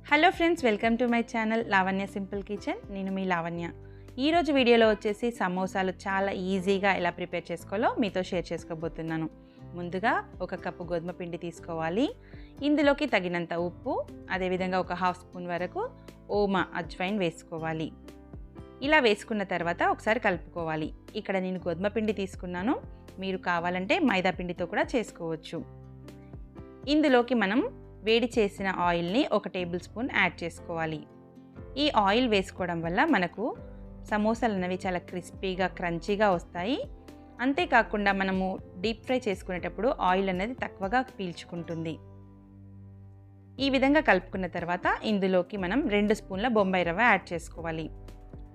Hello friends, welcome to my channel Lavanya'Simple kitchen. నేను మీ లావణ్య. ఈ రోజు వీడియోలో వచ్చేసి సమోసాలు చాలా ఈజీగా ఎలా ప్రిపేర్ చేసుకోవాలో మీతో షేర్ చేసుకోబోతున్నాను. ముందుగా ఒక కప్పు గోధుమ పిండి తీసుకోవాలి. ఇందులోకి తగినంత ఉప్పు, అదేవిధంగా ఒక హాఫ్ స్పూన్ వరకు ఓమా అజ్వైన్ వేసుకోవాలి. ఇలా వేసుకున్న తర్వాత ఒకసారి కలుపుకోవాలి. ఇక్కడ నేను గోధుమ పిండి తీసుకున్నాను, మీరు కావాలంటే మైదా పిండితో కూడా చేసుకోవచ్చు. ఇందులోకి మనం వేడి చేసిన ఆయిల్ని 1 టేబుల్ స్పూన్ యాడ్ చేసుకోవాలి. ఈ ఆయిల్ వేసుకోవడం వల్ల మనకు సమోసాలు అనేవి చాలా క్రిస్పీగా క్రంచీగా వస్తాయి. అంతేకాకుండా మనము డీప్ ఫ్రై చేసుకునేటప్పుడు ఆయిల్ అనేది తక్కువగా పీల్చుకుంటుంది. ఈ విధంగా కలుపుకున్న తర్వాత ఇందులోకి మనం 2 స్పూన్ల బొంబాయి రవ్వ యాడ్ చేసుకోవాలి.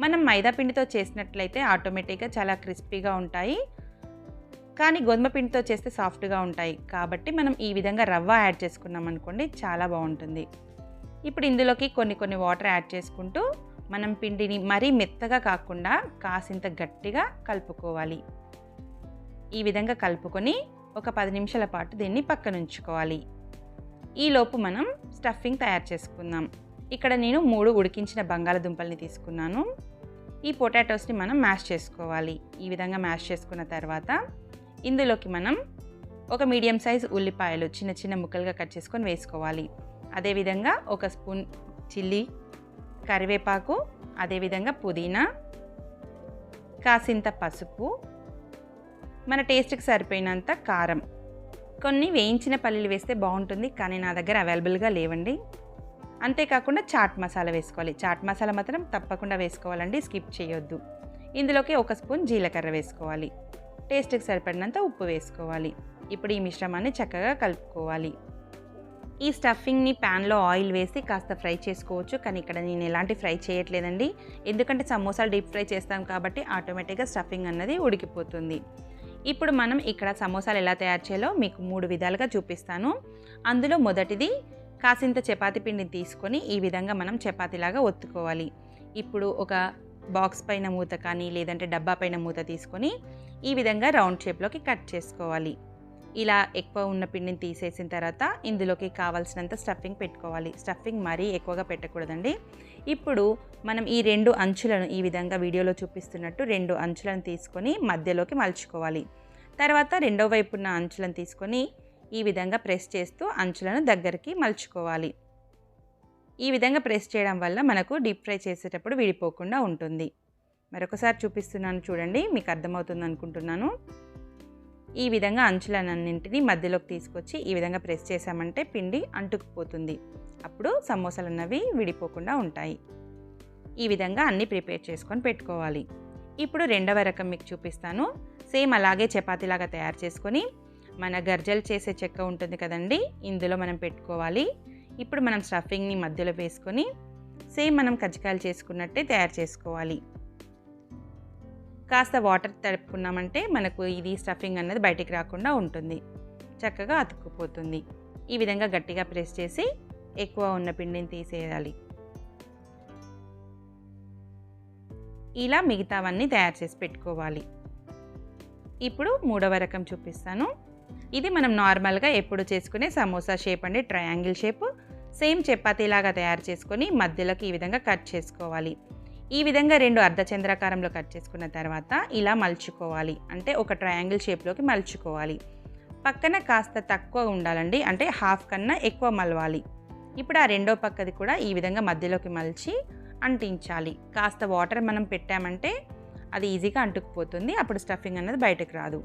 మనం మైదా పిండితో చేసినట్లయితే ఆటోమేటిక్గా చాలా క్రిస్పీగా ఉంటాయి, కానీ గోధుమ పిండితో చేస్తే సాఫ్ట్గా ఉంటాయి. కాబట్టి మనం ఈ విధంగా రవ్వ యాడ్ చేసుకున్నాం అనుకోండి, చాలా బాగుంటుంది. ఇప్పుడు ఇందులోకి కొన్ని వాటర్ యాడ్ చేసుకుంటూ మనం పిండిని మరీ మెత్తగా కాకుండా కాసింత గట్టిగా కలుపుకోవాలి. ఈ విధంగా కలుపుకొని ఒక 10 నిమిషాల పాటు దీన్ని పక్కన ఉంచుకోవాలి. ఈలోపు మనం స్టఫింగ్ తయారు చేసుకుందాం. ఇక్కడ నేను 3 ఉడికించిన బంగాళదుంపల్ని తీసుకున్నాను. ఈ పొటాటోస్ని మనం మ్యాష్ చేసుకోవాలి. ఈ విధంగా మ్యాష్ చేసుకున్న తర్వాత ఇందులోకి మనం ఒక మీడియం సైజ్ ఉల్లిపాయలు చిన్న ముక్కలుగా కట్ చేసుకొని వేసుకోవాలి. అదేవిధంగా 1 స్పూన్ చిల్లీ, కరివేపాకు, అదేవిధంగా పుదీనా, కాసింత పసుపు, మన టేస్ట్కి సరిపోయినంత కారం, కొన్ని వేయించిన పల్లీలు వేస్తే బాగుంటుంది, కానీ నా దగ్గర అవైలబుల్గా లేవండి. అంతేకాకుండా చాట్ మసాలా వేసుకోవాలి. చాట్ మసాలా మాత్రం తప్పకుండా వేసుకోవాలండి, స్కిప్ చేయొద్దు. ఇందులోకి 1 స్పూన్ జీలకర్ర వేసుకోవాలి. టేస్ట్కి సరిపడినంత ఉప్పు వేసుకోవాలి. ఇప్పుడు ఈ మిశ్రమాన్ని చక్కగా కలుపుకోవాలి. ఈ స్టఫింగ్ని ప్యాన్లో ఆయిల్ వేసి కాస్త ఫ్రై చేసుకోవచ్చు, కానీ ఇక్కడ నేను ఎలాంటి ఫ్రై చేయట్లేదండి. ఎందుకంటే సమోసాలు డీప్ ఫ్రై చేస్తాం కాబట్టి ఆటోమేటిక్గా స్టఫింగ్ అన్నది ఉడికిపోతుంది. ఇప్పుడు మనం ఇక్కడ సమోసాలు ఎలా తయారు చేయాలో మీకు 3 విధాలుగా చూపిస్తాను. అందులో మొదటిది, కాసింత చపాతీ పిండిని తీసుకొని ఈ విధంగా మనం చపాతీలాగా ఒత్తుకోవాలి. ఇప్పుడు ఒక బాక్స్ పైన మూత కానీ లేదంటే డబ్బా పైన మూత తీసుకొని ఈ విధంగా రౌండ్ షేప్లోకి కట్ చేసుకోవాలి. ఇలా ఎక్కువ ఉన్న పిండిని తీసేసిన తర్వాత ఇందులోకి కావాల్సినంత స్టఫింగ్ పెట్టుకోవాలి. స్టఫింగ్ మరీ ఎక్కువగా పెట్టకూడదండి. ఇప్పుడు మనం ఈ 2 అంచులను ఈ విధంగా వీడియోలో చూపిస్తున్నట్టు 2 అంచులను తీసుకొని మధ్యలోకి మలుచుకోవాలి. తర్వాత రెండో వైపు ఉన్న అంచులను తీసుకొని ఈ విధంగా ప్రెస్ చేస్తూ అంచులను దగ్గరికి మలుచుకోవాలి. ఈ విధంగా ప్రెస్ చేయడం వల్ల మనకు డీప్ ఫ్రై చేసేటప్పుడు విడిపోకుండా ఉంటుంది. మరొకసారి చూపిస్తున్నాను చూడండి, మీకు అర్థమవుతుంది అనుకుంటున్నాను. ఈ విధంగా అంచులన్నింటినీ మధ్యలోకి తీసుకొచ్చి ఈ విధంగా ప్రెస్ చేసామంటే పిండి అంటుకుపోతుంది. అప్పుడు సమోసాలు అన్నవి విడిపోకుండా ఉంటాయి. ఈ విధంగా అన్నీ ప్రిపేర్ చేసుకొని పెట్టుకోవాలి. ఇప్పుడు రెండవ రకం మీకు చూపిస్తాను. సేమ్ అలాగే చపాతీలాగా తయారు చేసుకొని మన గర్జలు చేసే చెక్క ఉంటుంది కదండి, ఇందులో మనం పెట్టుకోవాలి. ఇప్పుడు మనం స్టఫింగ్ని మధ్యలో వేసుకొని సేమ్ మనం కజ్జికాయలు చేసుకున్నట్టే తయారు చేసుకోవాలి. కాస్త వాటర్ తడుపుకున్నామంటే మనకు ఇది స్టఫింగ్ అన్నది బయటికి రాకుండా ఉంటుంది, చక్కగా అతుక్కుపోతుంది. ఈ విధంగా గట్టిగా ప్రెస్ చేసి ఎక్కువ ఉన్న పిండిని తీసేయాలి. ఇలా మిగతావన్నీ తయారు చేసి పెట్టుకోవాలి. ఇప్పుడు 3వ రకం చూపిస్తాను. ఇది మనం నార్మల్గా ఎప్పుడు చేసుకునే సమోసా షేప్ అండి, ట్రయాంగిల్ షేప్. సేమ్ చపాతీలాగా తయారు చేసుకొని మధ్యలోకి ఈ విధంగా కట్ చేసుకోవాలి. ఈ విధంగా 2 అర్ధచంద్రాకారంలో కట్ చేసుకున్న తర్వాత ఇలా మలుచుకోవాలి. అంటే ఒక ట్రయాంగిల్ షేప్లోకి మలుచుకోవాలి. పక్కన కాస్త తక్కువ ఉండాలండి, అంటే హాఫ్ కన్నా ఎక్కువ మలవాలి. ఇప్పుడు ఆ రెండో పక్కది కూడా ఈ విధంగా మధ్యలోకి మలిచి అంటించాలి. కాస్త వాటర్ మనం పెట్టామంటే అది ఈజీగా అంటుకుపోతుంది, అప్పుడు స్టఫింగ్ అనేది బయటకు రాదు.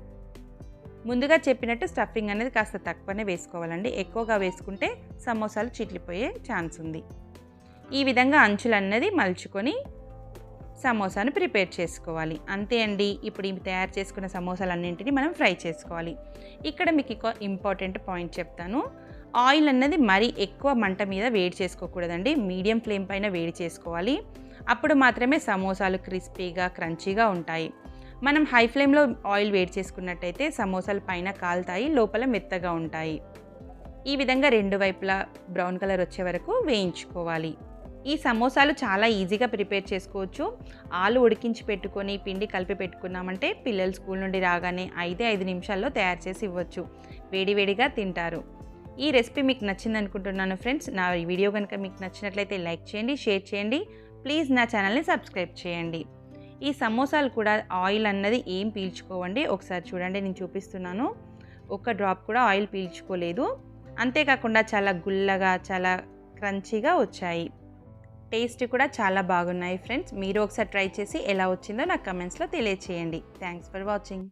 ముందుగా చెప్పినట్టు స్టఫింగ్ అనేది కాస్త తక్కువనే వేసుకోవాలండి, ఎక్కువగా వేసుకుంటే సమోసాలు చిట్లిపోయే ఛాన్స్ ఉంది. ఈ విధంగా అంచులు అన్నది మలుచుకొని సమోసాను ప్రిపేర్ చేసుకోవాలి. అంతే అండి. ఇప్పుడు ఇవి తయారు చేసుకున్న సమోసాలన్నింటినీ మనం ఫ్రై చేసుకోవాలి. ఇక్కడ మీకు ఇంపార్టెంట్ పాయింట్ చెప్తాను. ఆయిల్ అన్నది మరీ ఎక్కువ మంట మీద వేడి చేసుకోకూడదండి, మీడియం ఫ్లేమ్ పైన వేడి చేసుకోవాలి. అప్పుడు మాత్రమే సమోసాలు క్రిస్పీగా క్రంచీగా ఉంటాయి. మనం హై ఫ్లేమ్లో ఆయిల్ వేడి చేసుకున్నట్టయితే సమోసాలు పైన కాలుతాయి, లోపల మెత్తగా ఉంటాయి. ఈ విధంగా 2 వైపులా బ్రౌన్ కలర్ వచ్చే వరకు వేయించుకోవాలి. ఈ సమోసాలు చాలా ఈజీగా ప్రిపేర్ చేసుకోవచ్చు. ఆలు ఉడికించి పెట్టుకొని పిండి కలిపి పెట్టుకున్నామంటే పిల్లలు స్కూల్ నుండి రాగానే 5 నిమిషాల్లో తయారు చేసి ఇవ్వచ్చు. వేడివేడిగా తింటారు. ఈ రెసిపీ మీకు నచ్చింది అనుకుంటున్నాను ఫ్రెండ్స్. నా ఈ వీడియో కనుక మీకు నచ్చినట్లయితే లైక్ చేయండి, షేర్ చేయండి. ప్లీజ్ నా ఛానల్ని సబ్స్క్రైబ్ చేయండి. ఈ సమోసాలు కూడా ఆయిల్ అన్నది ఏం పీల్చుకోవండి. ఒకసారి చూడండి, నేను చూపిస్తున్నాను. ఒక డ్రాప్ కూడా ఆయిల్ పీల్చుకోలేదు. అంతేకాకుండా చాలా గుల్లగా, చాలా క్రంచీగా వచ్చాయి. టేస్ట్ కూడా చాలా బాగున్నాయి ఫ్రెండ్స్. మీరు ఒకసారి ట్రై చేసి ఎలా వచ్చిందో నాకు కమెంట్స్లో తెలియచేయండి. Thanks for watching.